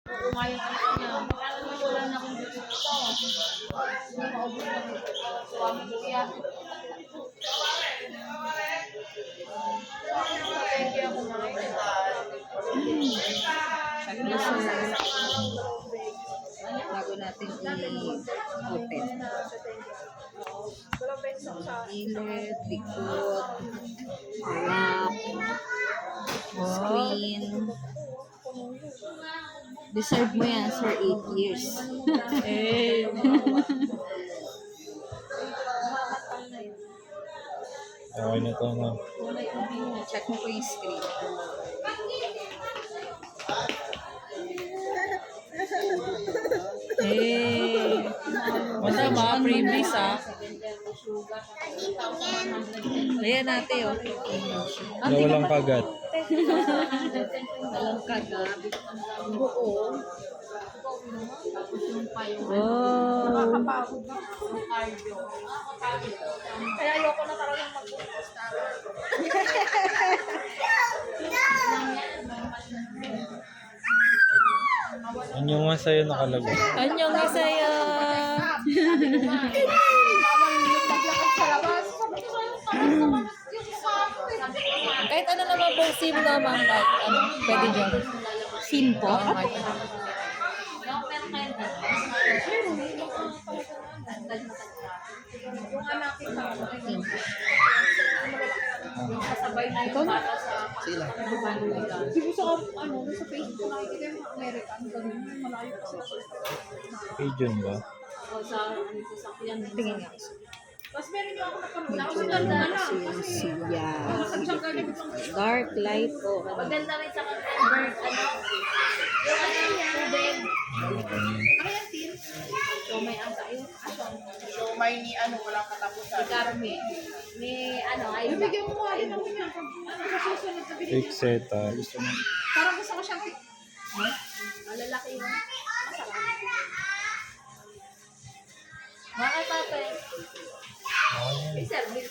Oo nga yung anak niya. Wala na akong gusto. Maubos na swami ko yan. Thank you ako na rin. Bago natin i-open. Gilid, likod, harap, screen. Deserve mo yan, sir, 8 years. Eh, Okay na to, no? Check mo po yung screen. eh. Wala ba? Previous ah. Ayan natin, oh. Na walang kagat. Walang kagat. Oo. Tapos yung pa yung Wow. nakakapagod na yung cardio. Kaya ayoko na talagang mag-focus na. Ano nga sa'yo nakalagay? Anyong isayo. Kahit ano naman po, SIM naman. Kahit ano, pwede dyan. SIM po? Yung anak kita, yung kasabay na yung bata sa pagkakabano nila. Siguro sa ano, sa Facebook nakikita yung American, ganun, malayo kasi. Pigeon ba? O sa ano, sasakyan. Tingin nga. Tapos meron yung ako napanood. Ako sa ganda na. Siya. Masagsaga niya biglang Dark light po. maganda rin sa bird, ano, yung ano, tubig. Ano yan, Tin? So, may asa yun. So, may ni ano, walang katapusan. Si Carmen. May ano, ay... Bibigyan mo nga rin ako niya. Ano sa susunod na binigyan? Fake seta. Gusto mo? Parang gusto ko siyang... Malalaki yun. Masarap. Mga tatay. Ano yan? May service